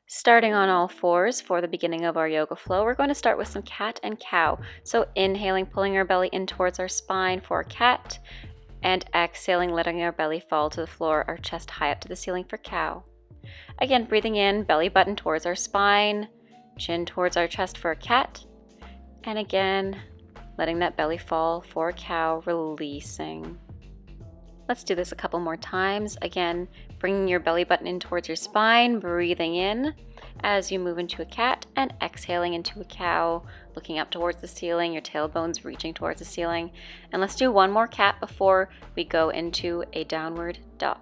Starting on all fours for the beginning of our yoga flow, we're going to start with some cat and cow. So inhaling, pulling our belly in towards our spine for cat, and exhaling, letting our belly fall to the floor, our chest high up to the ceiling for cow. Again, breathing in, belly button towards our spine, chin towards our chest for a cat, and again, letting that belly fall for a cow, releasing. Let's do this a couple more times. Again, bringing your belly button in towards your spine, breathing in as you move into a cat, and exhaling into a cow, looking up towards the ceiling, your tailbone's reaching towards the ceiling. And let's do one more cat before we go into a downward dog.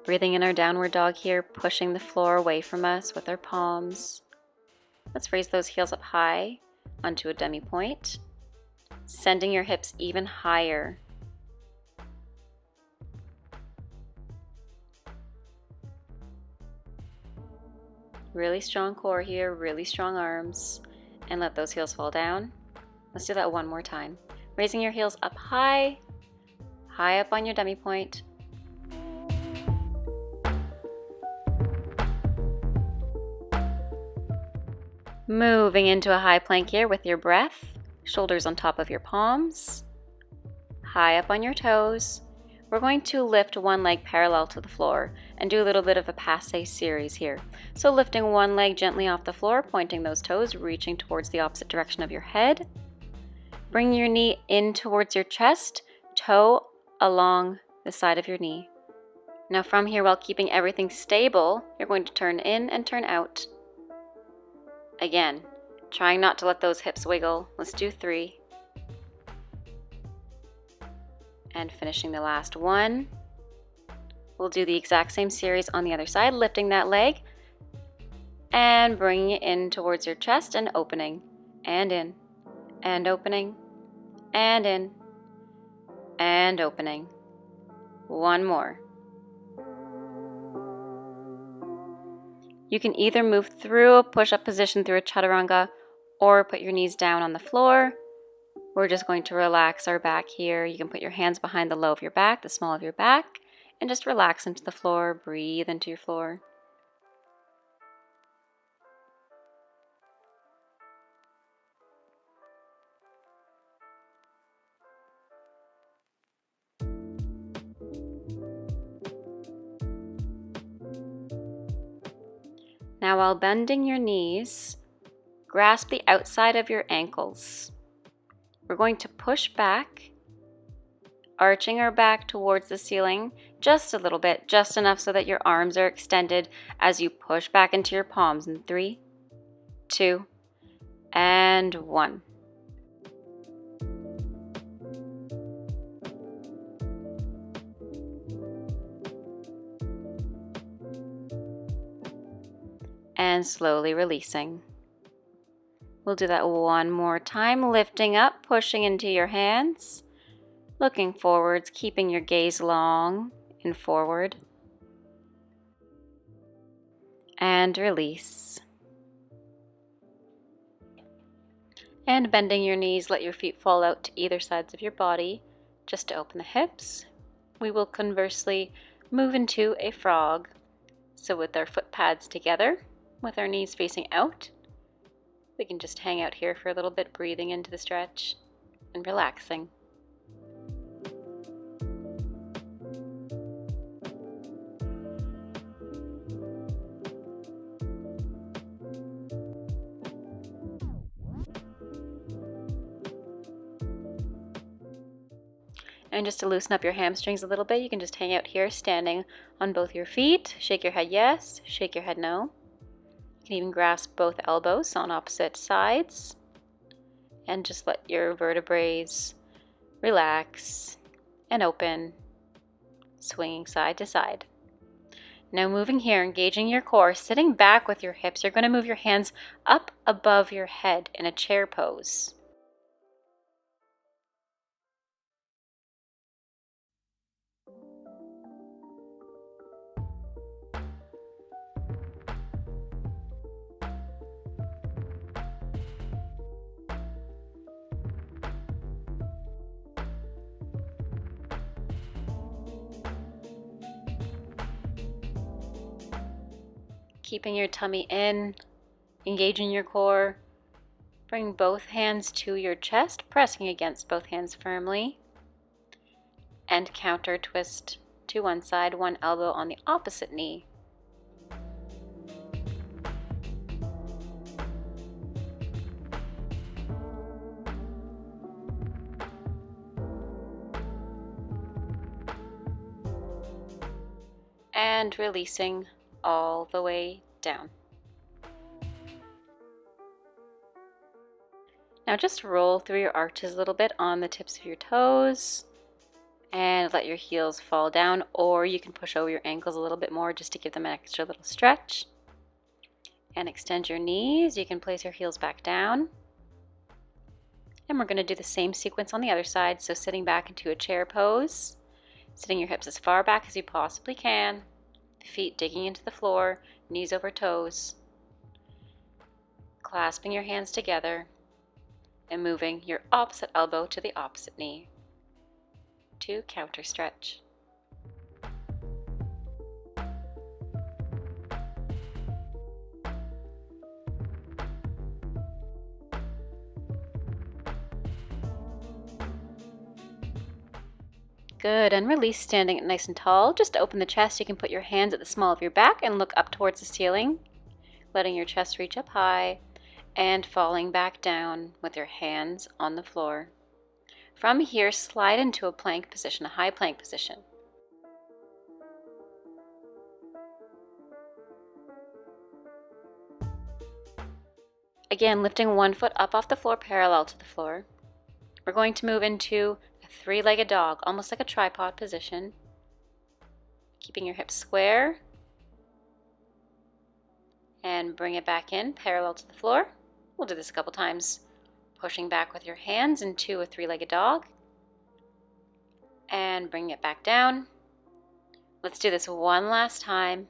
Breathing in our downward dog here, pushing the floor away from us with our palms. Let's raise those heels up high onto a demi point, sending your hips even higher. Really strong core here, really strong arms, and let those heels fall down. Let's do that one more time. Raising your heels up high, high up on your demi point. Moving into a high plank here with your breath, shoulders on top of your palms, high up on your toes. We're going to lift one leg parallel to the floor and do a little bit of a passe series here. So lifting one leg gently off the floor, pointing those toes, reaching towards the opposite direction of your head. Bring your knee in towards your chest, toe along the side of your knee. Now from here, while keeping everything stable, you're going to turn in and turn out. Again, trying not to let those hips wiggle. Let's do 3. And finishing the last one. We'll do the exact same series on the other side, lifting that leg and bringing it in towards your chest and opening, and in, and opening, and in, and opening. One more. You can either move through a push-up position through a chaturanga or put your knees down on the floor. We're just going to relax our back here. You can put your hands behind the low of your back, the small of your back, and just relax into the floor. Breathe into your floor. Now, while bending your knees, grasp the outside of your ankles. We're going to push back, arching our back towards the ceiling just a little bit, just enough so that your arms are extended as you push back into your palms in 3, 2, and 1. And slowly releasing. We'll do that one more time, lifting up, pushing into your hands, looking forwards, keeping your gaze long and forward. And release. And bending your knees, let your feet fall out to either sides of your body, just to open the hips. We will conversely move into a frog. So with our foot pads together, with our knees facing out, we can just hang out here for a little bit, breathing into the stretch and relaxing. And just to loosen up your hamstrings a little bit, you can just hang out here, standing on both your feet. Shake your head yes, shake your head no. You can even grasp both elbows on opposite sides and just let your vertebrae relax and open, swinging side to side. Now moving here, engaging your core, sitting back with your hips, you're going to move your hands up above your head in a chair pose. Keeping your tummy in, engaging your core. Bring both hands to your chest, pressing against both hands firmly. And counter twist to one side, one elbow on the opposite knee. And releasing all the way down. Now just roll through your arches a little bit on the tips of your toes and let your heels fall down, or you can push over your ankles a little bit more just to give them an extra little stretch. And extend your knees. You can place your heels back down. And we're going to do the same sequence on the other side, so sitting back into a chair pose, sitting your hips as far back as you possibly can, feet digging into the floor, knees over toes, clasping your hands together, and moving your opposite elbow to the opposite knee to counter stretch. Good, and release, standing nice and tall. Just to open the chest, you can put your hands at the small of your back and look up towards the ceiling, letting your chest reach up high and falling back down with your hands on the floor. From here, slide into a plank position, a high plank position. Again, lifting one foot up off the floor, parallel to the floor. We're going to move into a three-legged dog, almost like a tripod position. Keeping your hips square. And bring it back in, parallel to the floor. We'll do this a couple times. Pushing back with your hands into a three-legged dog. And bring it back down. Let's do this one last time.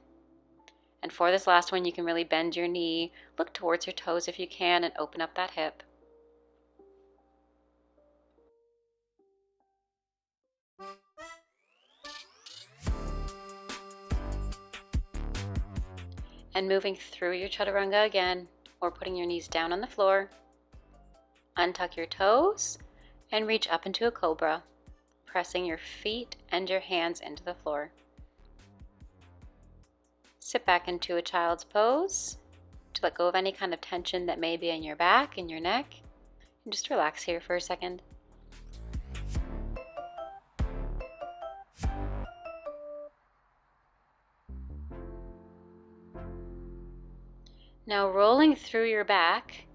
And for this last one, you can really bend your knee, look towards your toes if you can, and open up that hip. And moving through your chaturanga again, or putting your knees down on the floor. Untuck your toes and reach up into a cobra, pressing your feet and your hands into the floor. Sit back into a child's pose to let go of any kind of tension that may be in your back and your neck. And just relax here for a second. Now rolling through your back,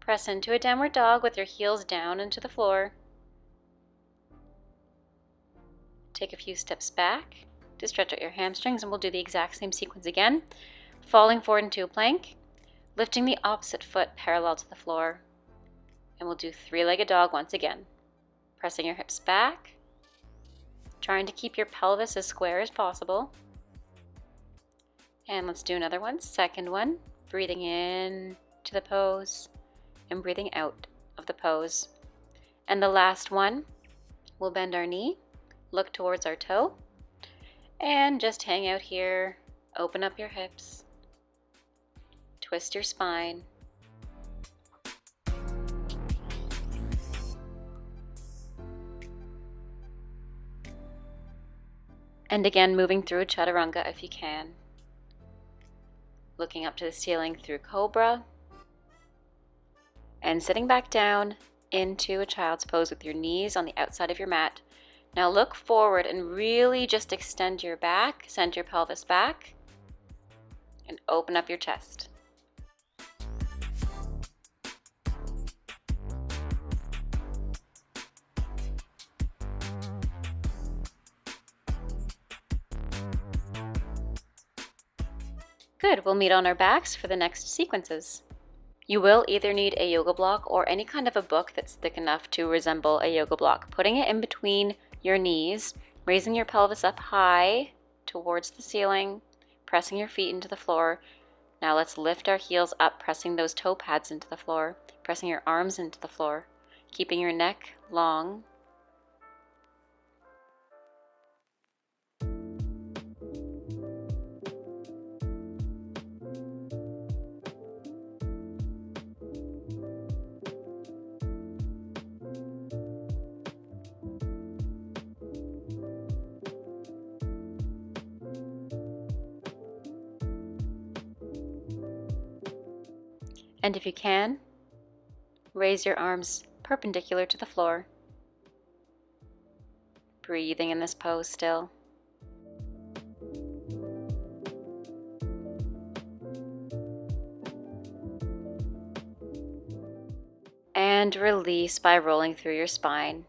press into a downward dog with your heels down into the floor. Take a few steps back to stretch out your hamstrings, and we'll do the exact same sequence again. Falling forward into a plank, lifting the opposite foot parallel to the floor, and we'll do three-legged dog once again. Pressing your hips back, trying to keep your pelvis as square as possible. And let's do another one, second one. Breathing in to the pose and breathing out of the pose. And the last one, we'll bend our knee, look towards our toe, and just hang out here. Open up your hips, twist your spine. And again, moving through a chaturanga if you can. Looking up to the ceiling through Cobra. And sitting back down into a child's pose with your knees on the outside of your mat. Now look forward and really just extend your back, send your pelvis back, and open up your chest. Good, we'll meet on our backs for the next sequences. You will either need a yoga block or any kind of a book that's thick enough to resemble a yoga block. Putting it in between your knees, raising your pelvis up high towards the ceiling, pressing your feet into the floor. Now let's lift our heels up, pressing those toe pads into the floor, pressing your arms into the floor, keeping your neck long. And if you can, raise your arms perpendicular to the floor. Breathing in this pose still. And release by rolling through your spine.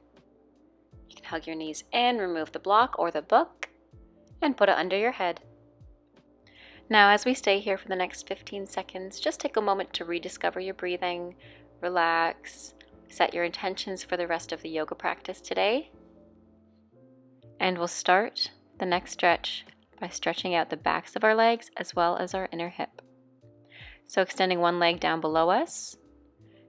You can hug your knees in, remove the block or the book, and put it under your head. Now, as we stay here for the next 15 seconds, just take a moment to rediscover your breathing, relax, set your intentions for the rest of the yoga practice today. And we'll start the next stretch by stretching out the backs of our legs as well as our inner hip. So extending one leg down below us,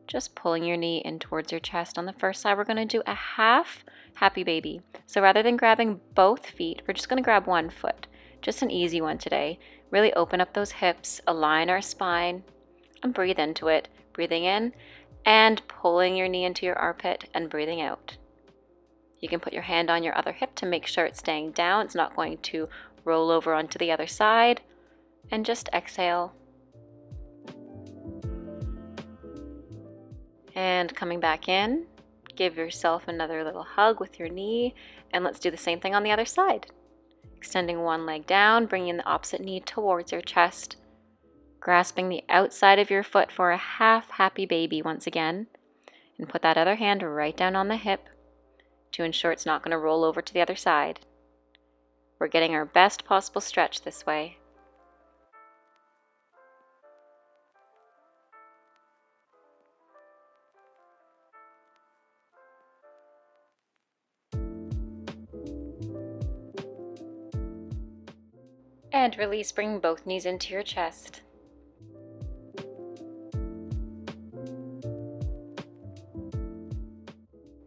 just pulling your knee in towards your chest. On the first side, we're going to do a half happy baby. So rather than grabbing both feet, we're just going to grab one foot. Just an easy one today. Really open up those hips, align our spine, and breathe into it. Breathing in and pulling your knee into your armpit and breathing out. You can put your hand on your other hip to make sure it's staying down. It's not going to roll over onto the other side. And just exhale. And coming back in, give yourself another little hug with your knee. And let's do the same thing on the other side. Extending one leg down, bringing the opposite knee towards your chest. Grasping the outside of your foot for a half happy baby once again. And put that other hand right down on the hip to ensure it's not going to roll over to the other side. We're getting our best possible stretch this way. And release, bring both knees into your chest.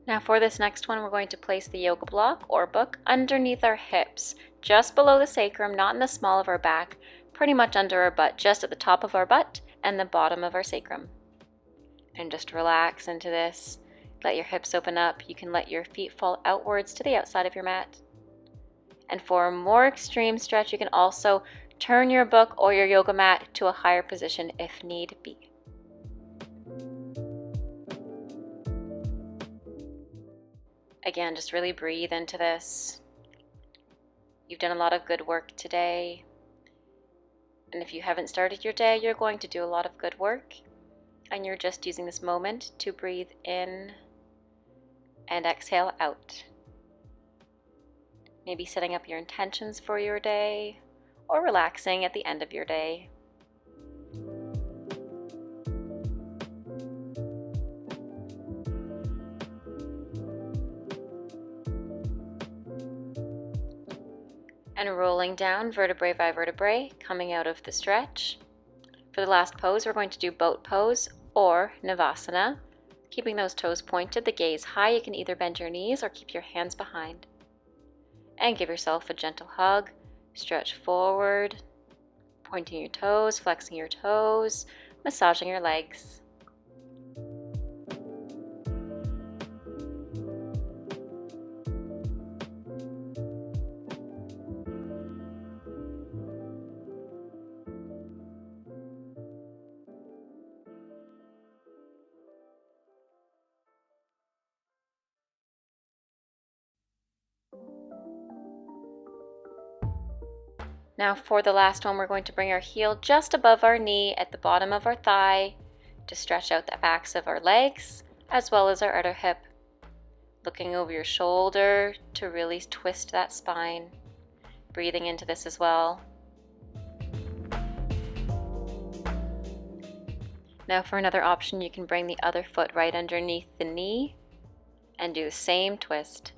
Now for this next one, we're going to place the yoga block or book underneath our hips, just below the sacrum, not in the small of our back, pretty much under our butt, just at the top of our butt and the bottom of our sacrum. And just relax into this. Let your hips open up. You can let your feet fall outwards to the outside of your mat. And for a more extreme stretch, you can also turn your book or your yoga mat to a higher position if need be. Again, just really breathe into this. You've done a lot of good work today. And if you haven't started your day, you're going to do a lot of good work. And you're just using this moment to breathe in and exhale out. Maybe setting up your intentions for your day or relaxing at the end of your day. And rolling down vertebrae by vertebrae, coming out of the stretch. For the last pose, we're going to do boat pose or Navasana. Keeping those toes pointed, the gaze high. You can either bend your knees or keep your hands behind. And give yourself a gentle hug. Stretch forward, pointing your toes, flexing your toes, massaging your legs. Now for the last one, we're going to bring our heel just above our knee at the bottom of our thigh to stretch out the backs of our legs as well as our outer hip. Looking over your shoulder to really twist that spine. Breathing into this as well. Now for another option, you can bring the other foot right underneath the knee and do the same twist.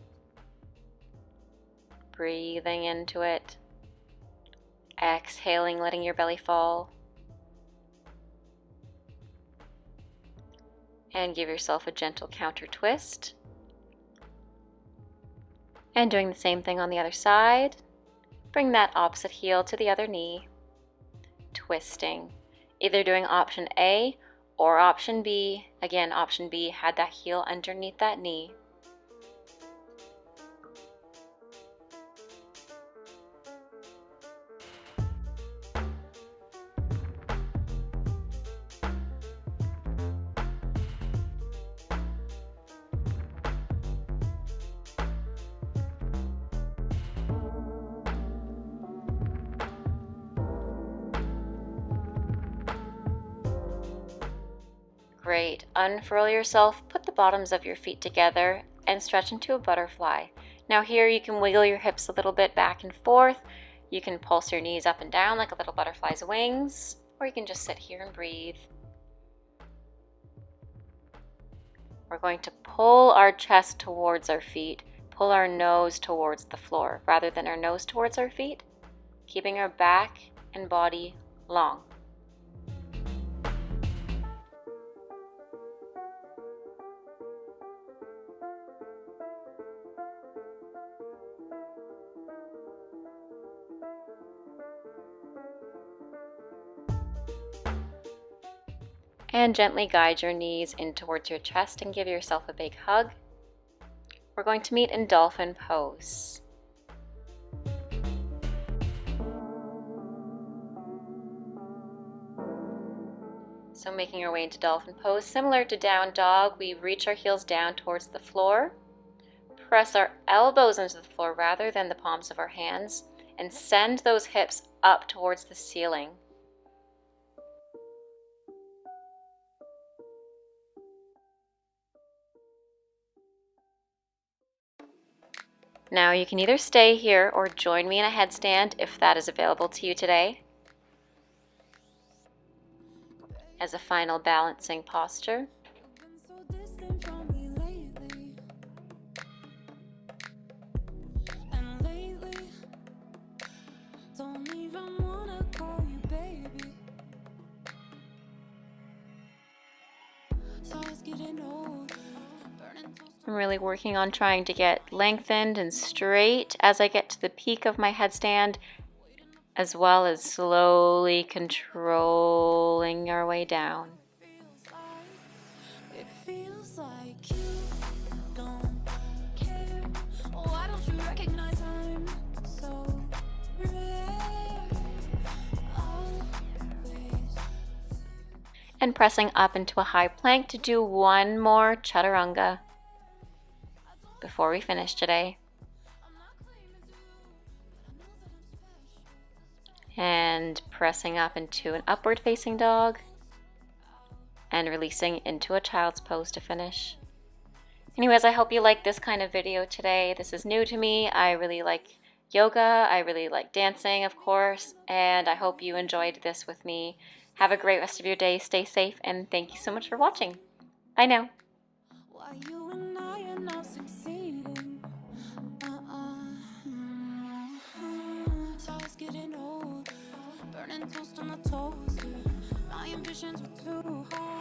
Breathing into it. Exhaling, letting your belly fall. And give yourself a gentle counter twist. And doing the same thing on the other side. Bring that opposite heel to the other knee. Twisting. Either doing option A or option B. Again, option B had that heel underneath that knee. Great. Unfurl yourself, put the bottoms of your feet together, and stretch into a butterfly. Now here you can wiggle your hips a little bit back and forth. You can pulse your knees up and down like a little butterfly's wings, or you can just sit here and breathe. We're going to pull our chest towards our feet, pull our nose towards the floor rather than our nose towards our feet, keeping our back and body long. And gently guide your knees in towards your chest and give yourself a big hug. We're going to meet in Dolphin Pose. So making our way into Dolphin Pose, similar to Down Dog, we reach our heels down towards the floor, press our elbows into the floor rather than the palms of our hands, and send those hips up towards the ceiling. Now you can either stay here or join me in a headstand if that is available to you today, as a final balancing posture. I'm really working on trying to get lengthened and straight as I get to the peak of my headstand, as well as slowly controlling our way down. It feels like you don't care. Why don't you recognize I'm so rare? And pressing up into a high plank to do one more chaturanga before we finish today. And pressing up into an upward facing dog and releasing into a child's pose to finish. Anyways, I hope you like this kind of video today. This is new to me. I really like yoga. I really like dancing, of course, and I hope you enjoyed this with me. Have a great rest of your day. Stay safe, and thank you so much for watching. Bye now. Getting old, burning toast on the toaster. My ambitions were too high.